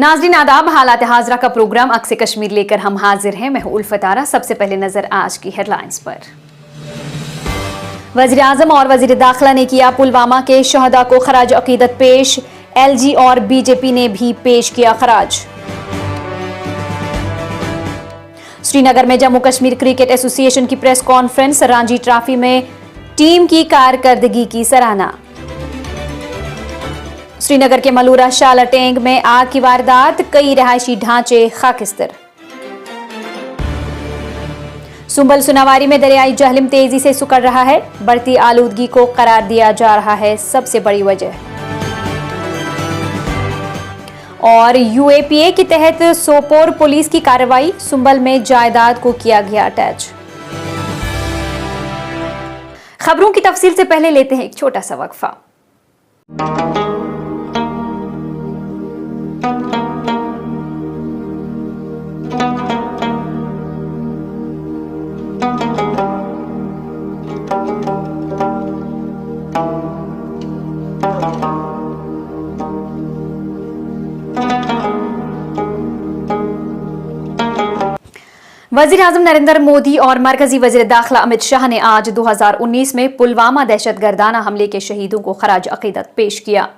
नाज़रीन आदाब, हालात हाज़रा का प्रोग्राम अक्स कश्मीर लेकर हम हाजिर हैं। मैं हूं उल्फत आरा। सबसे पहले नजर आज की हेडलाइंस पर। वज़ीर आज़म और वज़ीर दाखिला ने किया पुलवामा के शहदा को खराज अकीदत पेश। LG और BJP ने भी पेश किया खराज। श्रीनगर में जम्मू कश्मीर क्रिकेट एसोसिएशन की प्रेस कॉन्फ्रेंस। रणजी ट्रॉफी में टीम की कारकर्दगी की सराहना। श्रीनगर के मलूरा शालाटेंग में आग की वारदात, कई रहायशी ढांचे खाकिस्तर। सुंबल सुनावारी में दरियाई जहलम तेजी से सुकड़ रहा है, बढ़ती आलूदगी को करार दिया जा रहा है सबसे बड़ी वजह। और UAPA के तहत सोपोर पुलिस की कार्रवाई, सुंबल में जायदाद को किया गया अटैच। खबरों की तफसील से पहले लेते हैं एक छोटा सा वक्फा। वज़ीर आज़म नरेंद्र मोदी और मरकजी वज़ीर दाखिला अमित शाह ने आज 2019 में पुलवामा दहशतगर्दाना हमले के शहीदों को खराज अकीदत पेश किया।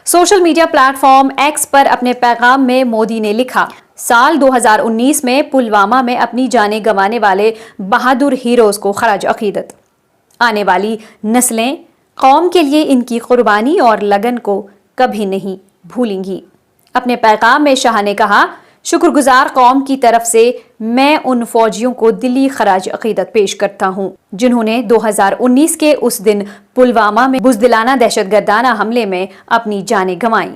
सोशल मीडिया प्लेटफॉर्म X पर अपने पैगाम में मोदी ने लिखा, साल 2019 में पुलवामा में अपनी जानें गंवाने वाले बहादुर हीरोज को खराज अकीदत। आने वाली नस्लें कौम के लिए इनकी कुर्बानी और लगन को कभी नहीं भूलेंगी। अपने पैगाम में शाह ने कहा, शुक्रगुजार कौम की तरफ से मैं उन फौजियों को दिली खराज अकीदत पेश करता हूं जिन्होंने 2019 के उस दिन पुलवामा में बुज़दिलाना दहशतगर्दाना हमले में अपनी जानें गंवाई।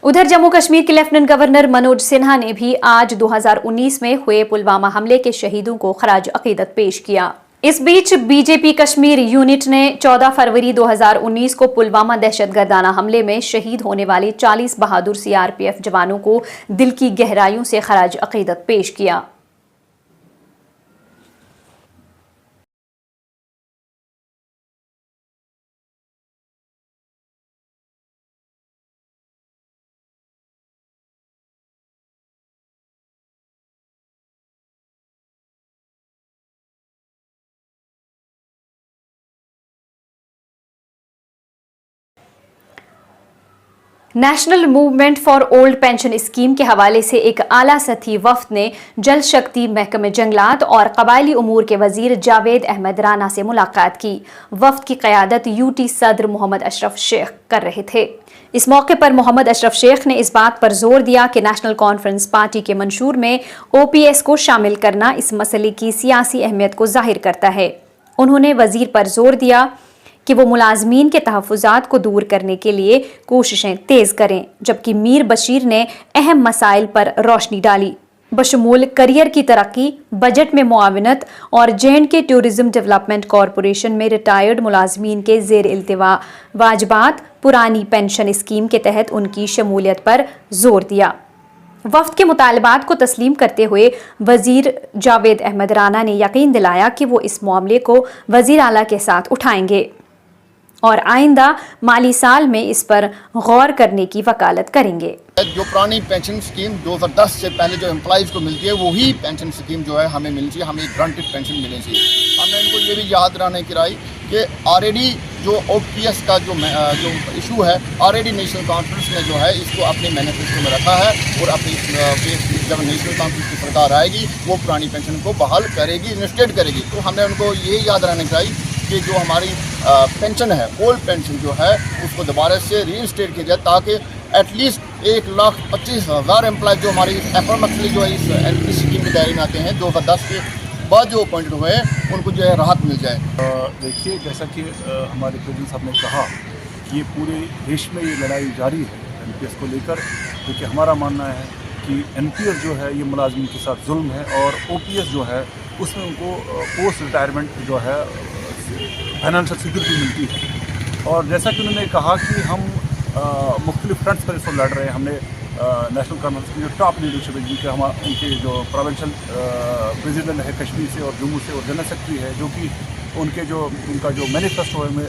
उधर जम्मू कश्मीर के लेफ्टिनेंट गवर्नर मनोज सिन्हा ने भी आज 2019 में हुए पुलवामा हमले के शहीदों को खराज अकीदत पेश किया। इस बीच BJP कश्मीर यूनिट ने 14 फरवरी 2019 को पुलवामा दहशतगर्दाना हमले में शहीद होने वाले 40 बहादुर CRPF जवानों को दिल की गहराइयों से खराज अकीदत पेश किया। National movement for old pension scheme के हवाले से एक आला सतही वफ्द ने जल शक्ति, महकमे जंगलात और कबायली उमूर के वजीर जावेद अहमद राना से मुलाकात की। वफ्द की क़यादत UT सदर मोहम्मद अशरफ शेख कर रहे थे। इस मौके पर मोहम्मद अशरफ शेख ने इस बात पर जोर दिया कि नेशनल कॉन्फ्रेंस पार्टी के मंशूर में OPS को शामिल करना इस मसले की सियासी अहमियत को जाहिर करता है। उन्होंने वजीर पर जोर दिया कि वो मुलाजमीन के तहफ़्फ़ुज़ात को दूर करने के लिए कोशिशें तेज़ करें, जबकि मीर बशीर ने अहम मसाइल पर रोशनी डाली, बशमूल करियर की तरक्की, बजट में मुआवनत और J&K टूरिज्म डेवलपमेंट कॉरपोरेशन में रिटायर्ड मुलाजमीन के ज़ेर इल्तिवा वाजबात, पुरानी पेंशन स्कीम के तहत उनकी शमूलियत पर जोर दिया। वफ्द के मुतालबात को तस्लीम करते हुए वजीर जावेद अहमद राना ने यकीन दिलाया कि वो इस मामले को वजीर आला के साथ उठाएंगे और आइंदा माली साल में इस पर गौर करने की वकालत करेंगे। जो पुरानी पेंशन स्कीम 2010 से पहले जो एम्प्लॉइज़ को मिलती है वही पेंशन स्कीम जो है हमें मिलनी चाहिए, हमें ग्रांटेड पेंशन मिलनी चाहिए। हमने इनको ये भी याद दिलाने कराई कि ऑलरेडी जो OPS का जो इशू है ऑलरेडी नेशनल कॉन्फ्रेंस ने जो है इसको अपने मैनिफेस्टो में रखा है और अपनी जब नेशनल कॉन्फ्रेंस की सरकार आएगी वो पुरानी पेंशन को बहाल करेगी, इन्वेस्टेड करेगी। तो हमने उनको ये याद दिलाने कराई कि जो हमारी पेंशन है, ओल्ड पेंशन जो है उसको दोबारा से रीइंस्टेट किया जाए ताकि एटलीस्ट 1,25,000 एम्प्लॉय जो हमारी एफर्मेटली जो है इस NP स्कीम के दायरे में आते हैं 2010 के बाद जो अपॉइंटेड हुए हैं उनको जो है राहत मिल जाए। देखिए, जैसा कि हमारे प्रेसिडेंट साहब ने कहा कि ये पूरे देश में ये लड़ाई जारी है NPS को लेकर, क्योंकि हमारा मानना है कि NPS जो है ये मुलाजमिन के साथ जुल्म है और OPS जो है उसमें उनको पोस्ट रिटायरमेंट जो है फाइनेंशियल सिक्योरिटी मिलती है। और जैसा कि उन्होंने कहा कि हम मुख्तलिफ फ्रंट्स पर इसको लड़ रहे हैं। हमने नेशनल कॉन्फ्रेंस की जो टॉप लीडरशिप है जिनके उनके जो प्रोविंशियल प्रेसिडेंट है कश्मीर से और जम्मू से और जनरल सेक्रेटरी है जो कि उनका जो मैनिफेस्टो है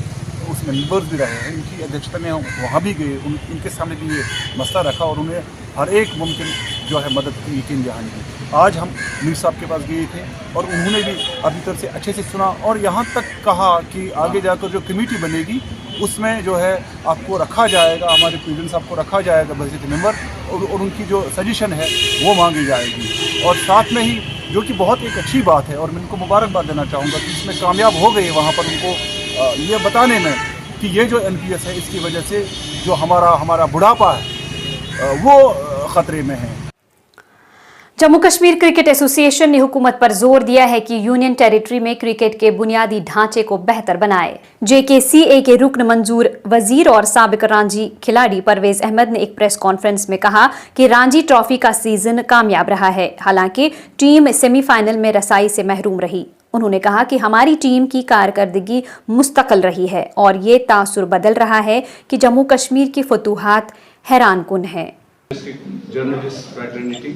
उसमें मेंबर्स भी रहे हैं, इनकी अध्यक्षता में हम वहाँ भी गए, इनके सामने भी ये मसला रखा और उन्हें हर एक मुमकिन जो है मदद की यकीन दहानी की। आज हम मीर साहब के पास गए थे और उन्होंने भी अपनी तरफ से अच्छे से सुना और यहाँ तक कहा कि आगे जाकर जो कमेटी बनेगी उसमें जो है आपको रखा जाएगा, हमारे प्रेसिडेंट साहब को रखा जाएगा बहसीत मेंबर, और उनकी जो सजेशन है वो मांगी जाएगी। और साथ में ही जो कि बहुत एक अच्छी बात है और मैं उनको मुबारकबाद देना चाहूँगा कि इसमें कामयाब हो गए वहाँ पर उनको ये बताने में कि ये जो NPS है इसकी वजह से जो हमारा बुढ़ापा है वो ख़तरे में है। जम्मू कश्मीर क्रिकेट एसोसिएशन ने हुकूमत पर जोर दिया है कि यूनियन टेरिटरी में क्रिकेट के बुनियादी ढांचे को बेहतर बनाए। JKCA के रुकन मंजूर वजीर और साबिक रांची खिलाड़ी परवेज अहमद ने एक प्रेस कॉन्फ्रेंस में कहा कि रांची ट्रॉफी का सीजन कामयाब रहा है, हालांकि टीम सेमीफाइनल में रसाई से महरूम रही। उन्होंने कहा कि हमारी टीम की कारकर्दगी मुस्तकिल रही है और ये तासुर बदल रहा है कि जम्मू कश्मीर की फतूहात हैरानकुन है। Journalist fraternity.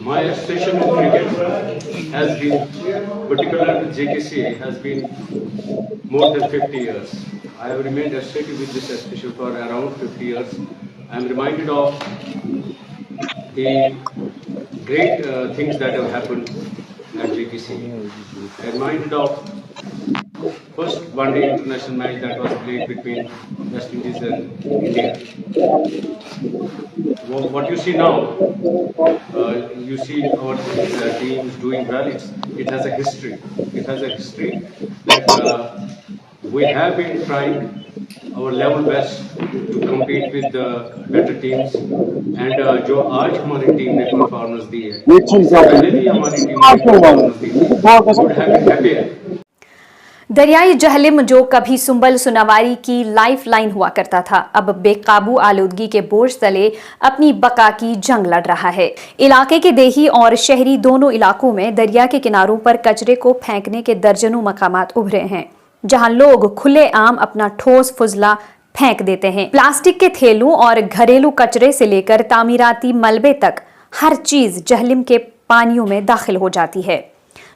My association with cricket has been, particularly JKCA, has been more than 50 years. I have remained associated with this association for around 50 years. I am reminded of the great things that have happened at JKCA. I am reminded of first one-day international match that was played between West Indies and India. What you see now, you see our team is doing well. It has a history. It has a history that we have been trying our level best to compete with the better teams. And जो आज हमारी team ने performance दी है, इससे पहले भी हमारी team ने परफॉर्मेंस दी थी, would have been happier. दरियाई जहलिम जो कभी सुंबल सुनावारी की लाइफ लाइन हुआ करता था, अब बेकाबू आलूदगी के बोझ तले अपनी बका की जंग लड़ रहा है। इलाके के देही और शहरी दोनों इलाकों में दरिया के किनारों पर कचरे को फेंकने के दर्जनों मकामात उभरे हैं, जहां लोग खुले आम अपना ठोस फुजला फेंक देते हैं। प्लास्टिक के थैलों और घरेलू कचरे से लेकर तामीराती मलबे तक हर चीज जहलिम के पानियों में दाखिल हो जाती है,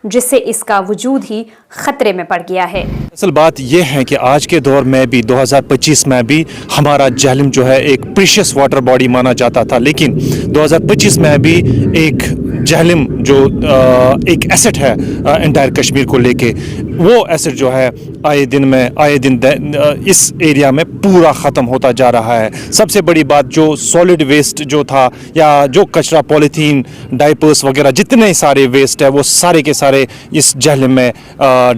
जिससे इसका वजूद ही खतरे में पड़ गया है। असल बात यह है कि आज के दौर में भी 2025 में भी हमारा जहलिम जो है एक प्रीशियस वाटर बॉडी माना जाता था, लेकिन 2025 में भी एक जहलिम जो एक एसेट है इंटायर कश्मीर को लेके, वो एसेट जो है आए दिन इस एरिया में पूरा ख़त्म होता जा रहा है। सबसे बड़ी बात जो सॉलिड वेस्ट जो था या जो कचरा पॉलीथीन डाइपर्स वगैरह जितने सारे वेस्ट है वो सारे के सारे इस जहलिम में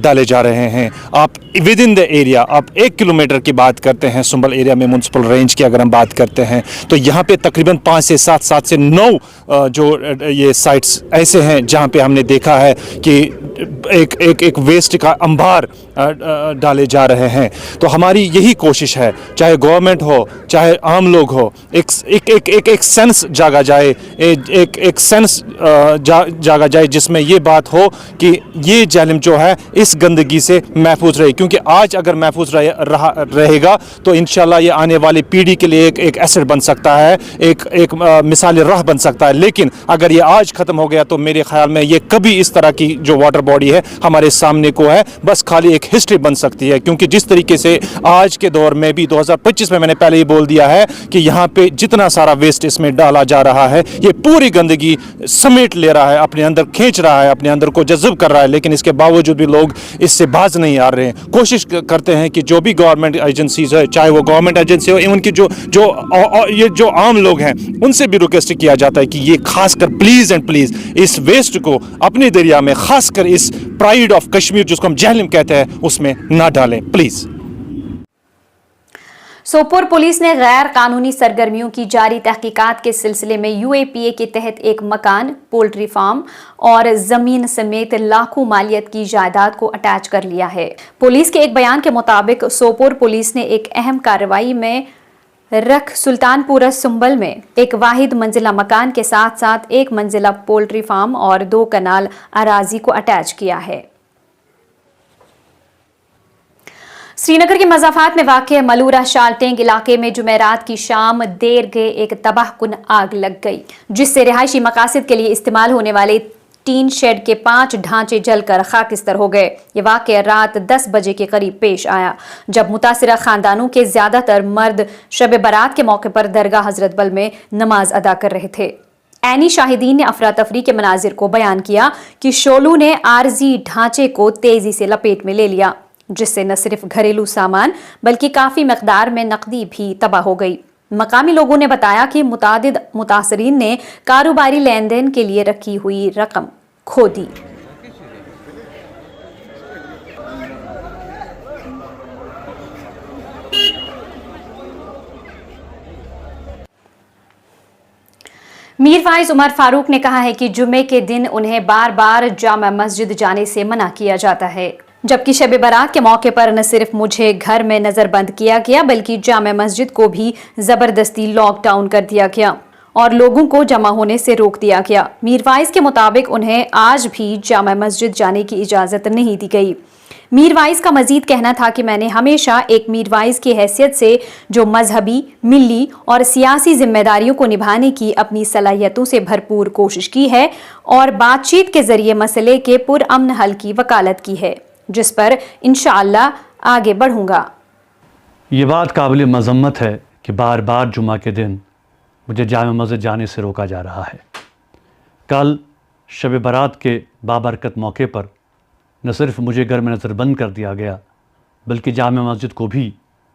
डाले जा रहे हैं। आप विद इन द एरिया आप 1 किलोमीटर की बात करते हैं, सुंबल एरिया में म्यूनसिपल रेंज की अगर हम बात करते हैं तो यहाँ पे तकरीबन 5 से 7 से 9 जो ये साइट्स ऐसे हैं जहाँ पे हमने देखा है कि एक वेस्ट का अंबार डाले जा रहे हैं। तो हमारी यही कोशिश है, चाहे गवर्नमेंट हो चाहे आम लोग हो, एक सेंस जागा जाए, एक सेंस जागा जाए जिसमें ये बात हो कि ये जहलिम जो है इस गंदगी से महफूज रहे, क्योंकि आज अगर महफूज रहेगा तो इंशाल्लाह ये आने वाली पीढ़ी के लिए एक एसेट बन सकता है, एक मिसाल राह बन सकता है। लेकिन अगर ये आज ख़त्म हो गया तो मेरे ख्याल में ये कभी इस तरह की जो वाटर बॉडी है हमारे सामने को है बस खाली एक हिस्ट्री बन सकती है, क्योंकि जिस तरीके से आज के दौर में भी 2025 में मैंने पहले ही बोल दिया है कि यहाँ पे जितना सारा वेस्ट इसमें डाला जा रहा है ये पूरी गंदगी समेट ले रहा है, अपने अंदर खींच रहा है, अपने अंदर को जज़ब कर रहा है, लेकिन इसके बावजूद भी लोग इससे बाज नहीं आ रहे हैं। कोशिश करते हैं कि जो भी गवर्नमेंट एजेंसीज है, चाहे वो गवर्नमेंट एजेंसी हो, इवन की जो आम लोग हैं उनसे भी रिक्वेस्ट किया जाता है कि ये खासकर प्लीज़ एंड प्लीज़ इस वेस्ट को अपने दरिया में, खासकर इस प्राइड ऑफ कश्मीर जिसको हम जहलिम कहते हैं, उसमें ना डालें प्लीज़। सोपोर पुलिस ने गैर कानूनी सरगर्मियों की जारी तहकीकात के सिलसिले में UAPA के तहत एक मकान, पोल्ट्री फार्म और जमीन समेत लाखों मालियत की जायदाद को अटैच कर लिया है। पुलिस के एक बयान के मुताबिक सोपोर पुलिस ने एक अहम कार्रवाई में रख सुल्तानपुरा सुंबल में एक वाहिद मंजिला मकान के साथ साथ 1 मंजिला पोल्ट्री फार्म और 2 कनाल अराजी को अटैच किया है। श्रीनगर के मज़ाफ़ात में वाक़े मलूरा शालटेंग इलाके में जुमेरात की शाम देर गए एक तबाहकुन आग लग गई, जिससे रिहायशी मकासद के लिए इस्तेमाल होने वाले टीन शेड के 5 ढांचे जलकर खाकिस्तर हो गए। ये वाक़या रात 10 बजे के करीब पेश आया, जब मुतासिरा खानदानों के ज्यादातर मर्द शब बारात के मौके पर दरगाह हजरत बल में नमाज अदा कर रहे थे। ऐनी शाहिदीन ने अफरा तफरी के मनाजिर को बयान किया कि शोलू ने आरजी ढांचे को तेजी से लपेट में ले लिया, जिससे न सिर्फ घरेलू सामान बल्कि काफ़ी मकदार में नकदी भी तबाह हो गई। मकामी लोगों ने बताया कि मुतादिद मुतासरीन ने कारोबारी लेन देन के लिए रखी हुई रकम खो दी। मीर फाइज उमर फारूक ने कहा है कि जुमे के दिन उन्हें बार बार जामा मस्जिद जाने से मना किया जाता है, जबकि शब बारात के मौके पर न सिर्फ मुझे घर में नज़रबंद किया गया बल्कि जामा मस्जिद को भी ज़बरदस्ती लॉकडाउन कर दिया गया और लोगों को जमा होने से रोक दिया गया। मीर वाइस के मुताबिक उन्हें आज भी जामा मस्जिद जाने की इजाज़त नहीं दी गई। मीर वाइस का मजीद कहना था कि मैंने हमेशा एक मीर वाइस की हैसियत से जो मजहबी, मिली और सियासी जिम्मेदारियों को निभाने की अपनी सलाहियतों से भरपूर कोशिश की है और बातचीत के जरिए मसले के पुरअमन हल की वकालत की है, जिस पर इंशाअल्लाह आगे बढ़ूंगा। ये बात काबिल मज़म्मत है कि बार बार जुमा के दिन मुझे जामा मस्जिद जाने से रोका जा रहा है। कल शब बारात के बाबरकत मौके पर न सिर्फ मुझे घर में नज़रबंद कर दिया गया बल्कि जामा मस्जिद को भी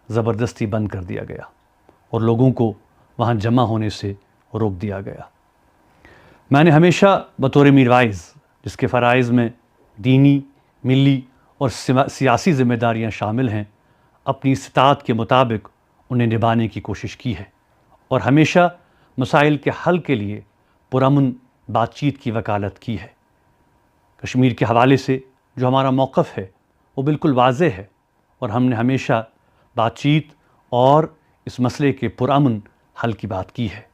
ज़बरदस्ती बंद कर दिया गया और लोगों को वहाँ जमा होने से रोक दिया गया। मैंने हमेशा बतौर मीर वाइज़, जिसके फ़राइज़ में दीनी, मिली और सियासी ज़िम्मेदारियाँ शामिल हैं, अपनी इस्तात के मुताबिक उन्हें निभाने की कोशिश की है और हमेशा मसाइल के हल के लिए पुरअमन बातचीत की वकालत की है। कश्मीर के हवाले से जो हमारा मौक़िफ़ है वो बिल्कुल वाज़ेह है और हमने हमेशा बातचीत और इस मसले के पुरअमन हल की बात की है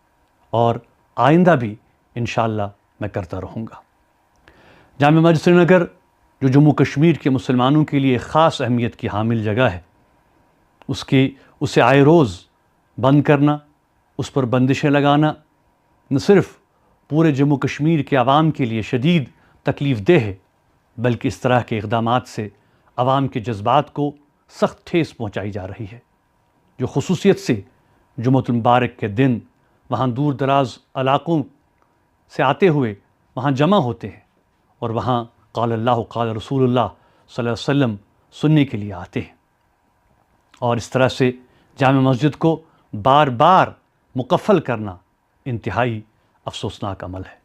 और आइंदा भी इंशाअल्लाह मैं करता रहूँगा। जामा मस्जिद श्रीनगर जो जम्मू कश्मीर के मुसलमानों के लिए ख़ास अहमियत की हामिल जगह है, उसे आए रोज़ बंद करना, उस पर बंदिशें लगाना न सिर्फ़ पूरे जम्मू कश्मीर के आवाम के लिए शदीद तकलीफ़ देह है बल्कि इस तरह के इक़दामात से आवाम के जज्बात को सख्त ठेस पहुँचाई जा रही है, जो ख़ुसूसियत से जुम्मतुल मुबारक के दिन वहाँ दूर दराज इलाक़ों से आते हुए वहाँ जमा होते हैं और वहाँ क़ाल अल्लाह क़ाल रसूलुल्लाह सल्लल्लाहु अलैहि वसल्लम सुनने के लिए आते हैं और इस तरह से जामा मस्जिद को बार बार मुकफ़ल करना इंतहाई अफसोसनाक अमल है।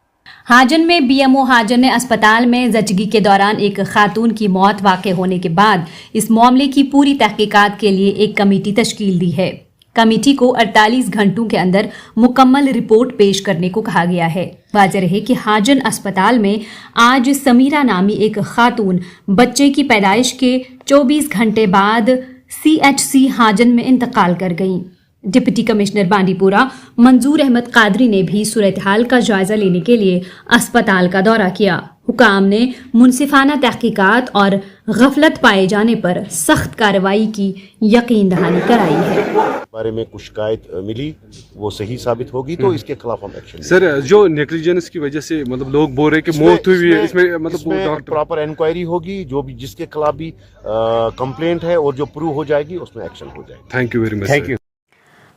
हाजन में बीएमओ हाजन ने अस्पताल में ज़चगी के दौरान एक खातून की मौत वाक़ होने के बाद इस मामले की पूरी तहकीकात के लिए एक कमेटी तश्कील दी है। कमेटी को 48 घंटों के अंदर मुकम्मल रिपोर्ट पेश करने को कहा गया है। वाज़ेह रहे कि हाजन अस्पताल में आज समीरा नामी एक खातून बच्चे की पैदाइश के 24 घंटे बाद CHC हाजन में इंतकाल कर गईं। डिप्टी कमिश्नर बांडीपुरा मंजूर अहमद कादरी ने भी सूरत हाल का जायजा लेने के लिए अस्पताल का दौरा किया। हुकाम ने मुनसिफाना तहकीकात और गफलत पाए जाने पर सख्त कार्रवाई की यकीन दहानी कराई है। बारे में कुछ शिकायत मिली वो सही साबित होगी तो इसके खिलाफ हम एक्शन। सर, जो नेग्लिजेंस की वजह से मतलब लोग बोल रहे हैं कि मौत हुई है, इसमें मतलब प्रॉपर इंक्वायरी होगी, जो भी जिसके खिलाफ भी कंप्लेंट है और जो प्रूव हो जाएगी उसमें एक्शन हो जाएगा। Thank you very much.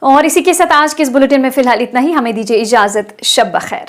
और इसी के साथ आज के इस बुलेटिन में फिलहाल इतना ही। हमें दीजिए इजाजत। शब बखैर।